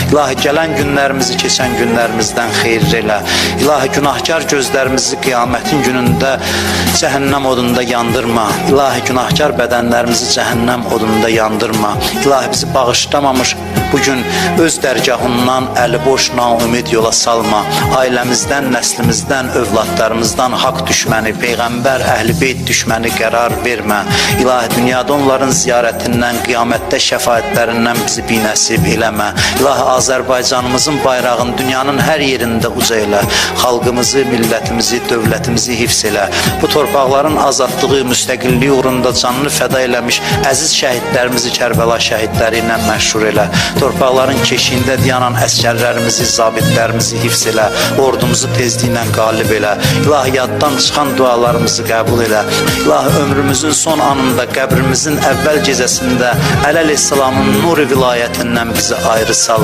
İlahi, gələn günlərimizi keçən günlərimizdən xeyirli elə. İlahi, günahkar gözlərimizi qiyamətin günündə cəhənnəm odunda yandırma. İlahi, günahkar bədənlərimizi cəhənnəm odunda yandırma. İlahi, bizi bağışlamamış bugün öz dərgahından əli boş, naümid yola salma. Ailəmizdən, nəslimizdən, övladlarımızdan haqq düşməni, Peyğəmbər, Əhl-i Beyt düşməni qərar vermə. İlahi, dünyada onların ziyarətindən, qiyamətdə şəfaətlərindən bizi binəsib eləmə. İlahi, Azərbaycanımızın bayrağını dünyanın hər yerində uca elə. Xalqımızı, millətimizi, dövlətimizi hifz elə. Bu torpaqların azadlığı, müstəqilliyi uğrunda canını fəda eləmiş əziz şəhidlərimizi Kərbəla şəhidləri ilə məşhur elə. Torpaqların keşiyində dayanan əskərlərimizi, zabitlərimizi hifz elə. Ordumuzu tezliklə qalib elə. İlahi, yaddan çıxan dualarımızı qəbul elə. İlahi, ömrümüzün son anında, qəbrimizin əvvəl gecəsində Əli əleyhissalamın nuri vilayətindən bizi ayrı sal.